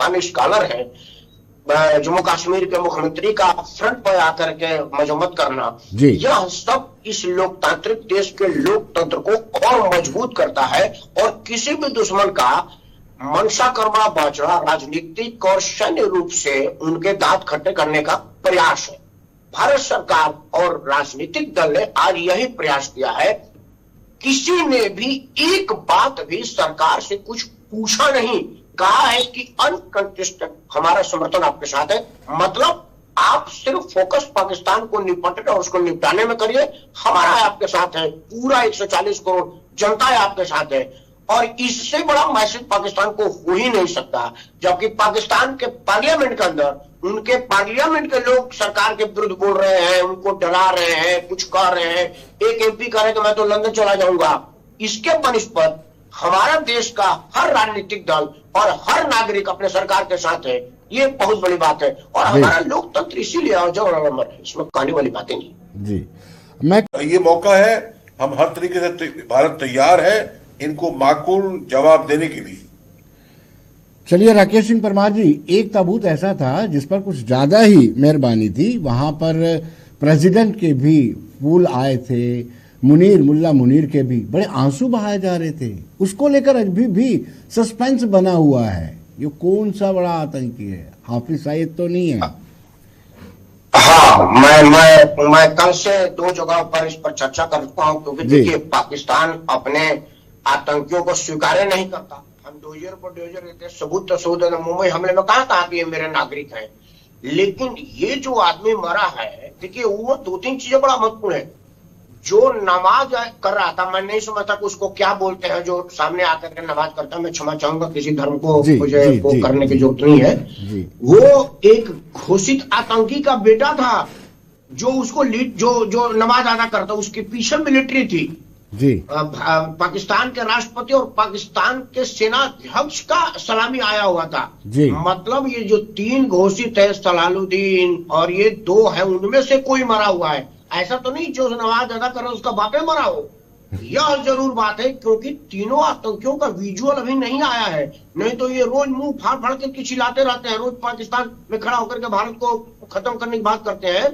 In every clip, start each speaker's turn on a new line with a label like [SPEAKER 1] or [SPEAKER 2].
[SPEAKER 1] Pakistani scholar है, जम्मू कश्मीर के मुख्यमंत्री का फ्रंट पर आकर के मजम्मत करना, यह सब इस लोकतांत्रिक देश के लोकतंत्र को और मजबूत करता है और किसी भी दुश्मन का मंशा कर्मा बाचड़ा राजनीतिक और सैन्य रूप से उनके दांत खट्टे करने का प्रयास है। भारत सरकार और राजनीतिक दल ने आज यही प्रयास किया है। किसी ने भी एक बात भी सरकार से कुछ पूछा नहीं, कहा है कि अनकंटेस्टेड हमारा समर्थन आपके साथ है, मतलब आप सिर्फ फोकस पाकिस्तान को निपटने और उसको निपटाने में करिए, हमारा है आपके साथ है, पूरा 140 करोड़ जनता है आपके साथ है। और इससे बड़ा मैसेज पाकिस्तान को हो ही नहीं सकता, जबकि पाकिस्तान के पार्लियामेंट के अंदर उनके पार्लियामेंट के लोग सरकार के विरुद्ध बोल रहे हैं, उनको डरा रहे हैं, कुछ कह रहे हैं। एक एमपी कह रहे हैं कि मैं तो लंदन चला जाऊंगा। इसके बनिस्पत हमारा देश का हर राजनीतिक दल और हर नागरिक अपने सरकार के साथ है, ये बहुत बड़ी बात है। और हमारा लोकतंत्र इसीलिए अजर है, इसमें कहने वाली बातें नहीं
[SPEAKER 2] जी। ये मौका है, हम हर तरीके से भारत तैयार है इनको माकूल जवाब देने के लिए।
[SPEAKER 3] चलिए राकेश सिंह परमार जी, एक ताबूत ऐसा था जिस पर कुछ ज्यादा ही मेहरबानी थी, वहां पर प्रेसिडेंट के भी फूल आए थे, मुल्ला मुनीर के भी बड़े आंसू बहाए जा रहे थे, उसको लेकर अभी भी सस्पेंस बना हुआ है। ये कौन सा बड़ा आतंकी है? हाफिज सईद तो नहीं है?
[SPEAKER 1] हाँ, मैं कल से 2 जगह पर इस पर चर्चा करता हूँ, क्योंकि देखिए पाकिस्तान अपने आतंकियों को स्वीकार नहीं करता। हम डोजर पर डोजर देते, सबूत तो सबूत। मुंबई हमले में कहा था कि ये मेरे नागरिक हैं, लेकिन ये जो आदमी मरा है, देखिए वो 2-3 चीजें बड़ा महत्वपूर्ण है। जो नमाज कर रहा था, मैं नहीं समझता कि उसको क्या बोलते हैं जो सामने आकर के नमाज करता है। मैं क्षमा चाहूंगा, किसी धर्म को मुझे वो करने की जरूरत नहीं है। वो एक घोषित आतंकी का बेटा था, जो उसको जो नमाज अदा करता, उसके पीछे मिलिट्री थी जी। पाकिस्तान के राष्ट्रपति और पाकिस्तान के सेनाध्यक्ष का सलामी आया हुआ था जी। मतलब ये जो 3 घोषित है, सलालुद्दीन और ये 2 है, उनमें से कोई मरा हुआ है। ऐसा तो नहीं जो नमाज अदा कर रहा उसका बापे मरा हो। यह जरूर बात है, क्योंकि तीनों आतंकियों का विजुअल अभी नहीं आया है, नहीं तो ये रोज मुंह फाड़ फाड़ के चिल्लाते रहते हैं, रोज पाकिस्तान में खड़ा होकर के भारत को खत्म करने की बात करते हैं।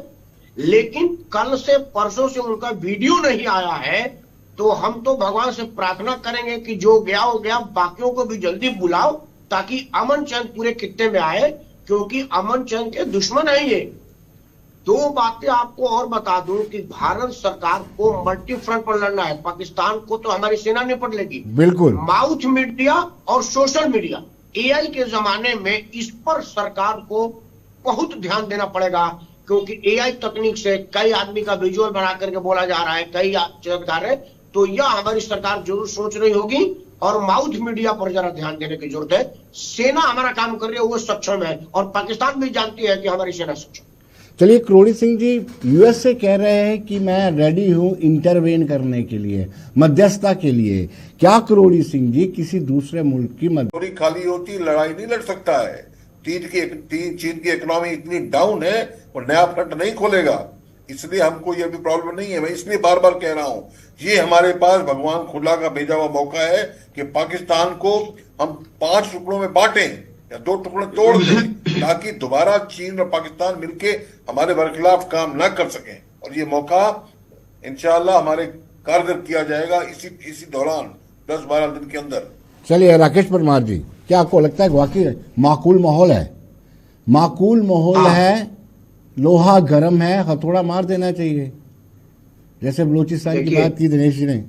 [SPEAKER 1] लेकिन कल से परसों से उनका वीडियो नहीं आया है, तो हम तो भगवान से प्रार्थना करेंगे कि जो गया हो गया, बाकियों को भी जल्दी बुलाओ ताकि अमन चैन पूरे खित्ते में आए, क्योंकि अमन चैन के दुश्मन है ये। 2 बातें आपको और बता दूं कि भारत सरकार को मल्टी फ्रंट पर लड़ना है। पाकिस्तान को तो हमारी सेना निपट लेगी, बिल्कुल। माउथ मीडिया और सोशल मीडिया, एआई के जमाने में इस पर सरकार को बहुत ध्यान देना पड़ेगा, क्योंकि एआई तकनीक से कई आदमी का विजुअल बना करके बोला जा रहा है, कई चमत्कार है। तो यह हमारी सरकार जरूर सोच रही होगी और माउथ मीडिया पर जरा ध्यान देने की जरूरत है। सेना हमारा काम कर रही है, वो सक्षम है, और पाकिस्तान भी जानती है कि हमारी सेना सक्षम।
[SPEAKER 3] चलिए, करोड़ी सिंह जी यूएस से कह रहे हैं कि मैं रेडी हूं इंटरवेन करने के लिए, मध्यस्थता के लिए। क्या करोड़ी सिंह जी किसी दूसरे मुल्क की
[SPEAKER 2] मदद खाली होती लड़ाई नहीं लड़ सकता है। चीन की इकोनॉमी इतनी डाउन है, वो नया फ्रंट नहीं खोलेगा, इसलिए हमको ये भी प्रॉब्लम नहीं है। मैं इसलिए बार बार कह रहा हूं, ये हमारे पास भगवान खुदा का भेजा हुआ मौका है कि पाकिस्तान को हम 5 टुकड़ों में बांटें या 2 टुकड़े तोड़ दें, ताकि दोबारा चीन और पाकिस्तान मिलके हमारे बरखिलाफ काम न कर सकें। और ये मौका इंशाअल्लाह हमारे कारगर किया जाएगा इसी दौरान 10-12 दिन के अंदर।
[SPEAKER 3] चलिए राकेश परमार जी, क्या आपको लगता है वाकई माकूल माहौल है? माकूल माहौल है, लोहा गर्म है, हथौड़ा मार देना चाहिए, जैसे बलूचिस्तान की बात की दिनेश जी ने।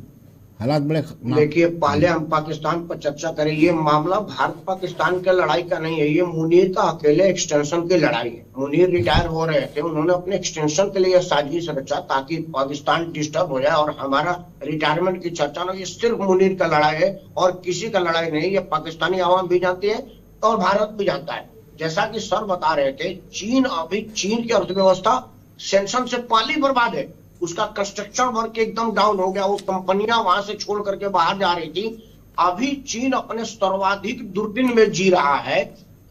[SPEAKER 3] हालात बड़े।
[SPEAKER 1] देखिए, पहले हम पाकिस्तान पर चर्चा करें। ये मामला भारत पाकिस्तान के लड़ाई का नहीं है, ये मुनीर का अकेले एक्सटेंशन की लड़ाई है। मुनीर रिटायर हो रहे थे, उन्होंने अपने एक्सटेंशन के लिए साजिश रचा ताकि पाकिस्तान डिस्टर्ब हो जाए और हमारा रिटायरमेंट की चर्चा ना। ये सिर्फ मुनीर का लड़ाई है और किसी का लड़ाई नहीं। ये पाकिस्तानी आवाम भी जानती है और भारत भी जानता है। जैसा कि सर बता रहे थे, चीन की अर्थव्यवस्था सेंक्शन से पहले ही बर्बाद है। उसका कंस्ट्रक्शन वर्क एकदम डाउन हो गया, वो कंपनियां वहां से छोड़ करके बाहर जा रही थी। अभी चीन अपने सर्वाधिक दुर्दिन में जी रहा है।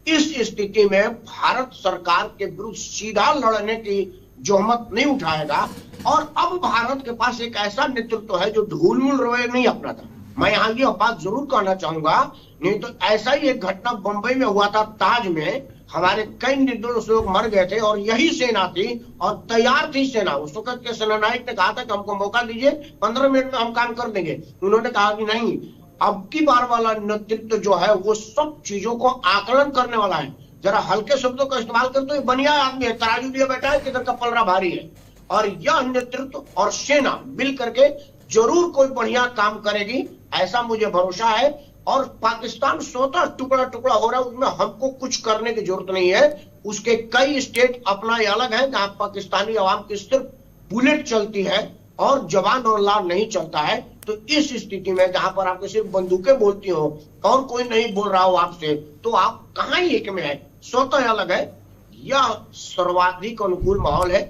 [SPEAKER 1] इस स्थिति में भारत सरकार के विरुद्ध सीधा लड़ने की जोहमत नहीं उठाएगा। और अब भारत के पास एक ऐसा नेतृत्व है जो ढूलमुल रवैया नहीं अपनाता। मैं यहाँ ये बात जरूर कहना चाहूंगा, नहीं तो ऐसा ही एक घटना बंबई में हुआ था, ताज में हमारे कई निर्दोष लोग मर गए थे और यही सेना थी और तैयार थी सेना। उस वक्त के सेनानायक ने कहा था कि हमको मौका दीजिए, 15 मिनट में हम काम कर देंगे। उन्होंने कहा कि नहीं, अब की बार वाला नेतृत्व जो है वो सब चीजों को आकलन करने वाला है। जरा हल्के शब्दों का इस्तेमाल कर, तो ये बढ़िया आदमी है, तराजू लिए बैठा है, किधर का पलड़ा भारी है। और यह नेतृत्व और सेना मिल करके जरूर कोई बढ़िया काम करेगी, ऐसा मुझे भरोसा है। और पाकिस्तान स्वतः टुकड़ा टुकड़ा हो रहा है, उसमें हमको कुछ करने की जरूरत नहीं है। उसके कई स्टेट अपना अलग है, जहां पाकिस्तानी अवाम की सिर्फ बुलेट चलती है और जवान और लाल नहीं चलता है। तो इस स्थिति में जहां पर आपके सिर्फ बंदूकें बोलती हो और कोई नहीं बोल रहा हो आपसे, तो आप कहां ही एक में है, स्वतः अलग है। यह सर्वाधिक अनुकूल माहौल है।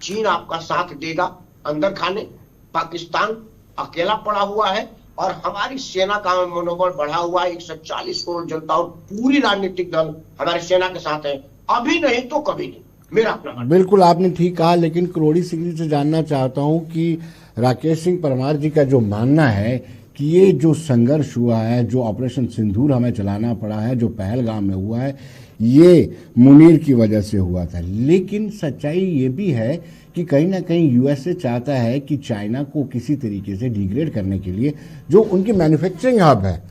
[SPEAKER 1] चीन आपका साथ देगा अंदर खाने, पाकिस्तान अकेला पड़ा हुआ है और हमारी सेना का मनोबल बढ़ा हुआ है। 140 करोड़ जनता और पूरी राजनीतिक दल हमारी सेना के साथ है, अभी नहीं तो कभी नहीं, मेरा अपना।
[SPEAKER 3] बिल्कुल आपने ठीक कहा, लेकिन करोड़ी सिंह से जानना चाहता हूं कि राकेश सिंह परमार जी का जो मानना है कि ये जो संघर्ष हुआ है, जो ऑपरेशन सिंदूर हमें चलाना पड़ा है, जो पहलगाम में हुआ है, ये मुनीर की वजह से हुआ था। लेकिन सच्चाई ये भी है कि कहीं ना कहीं यूएसए चाहता है कि चाइना को किसी तरीके से डिग्रेड करने के लिए जो उनकी मैन्युफैक्चरिंग हब है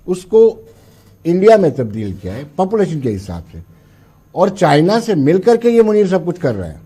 [SPEAKER 3] उसको इंडिया में तब्दील किया है पॉपुलेशन के हिसाब से, और चाइना से मिलकर के ये मुनीर सब कुछ कर रहे हैं।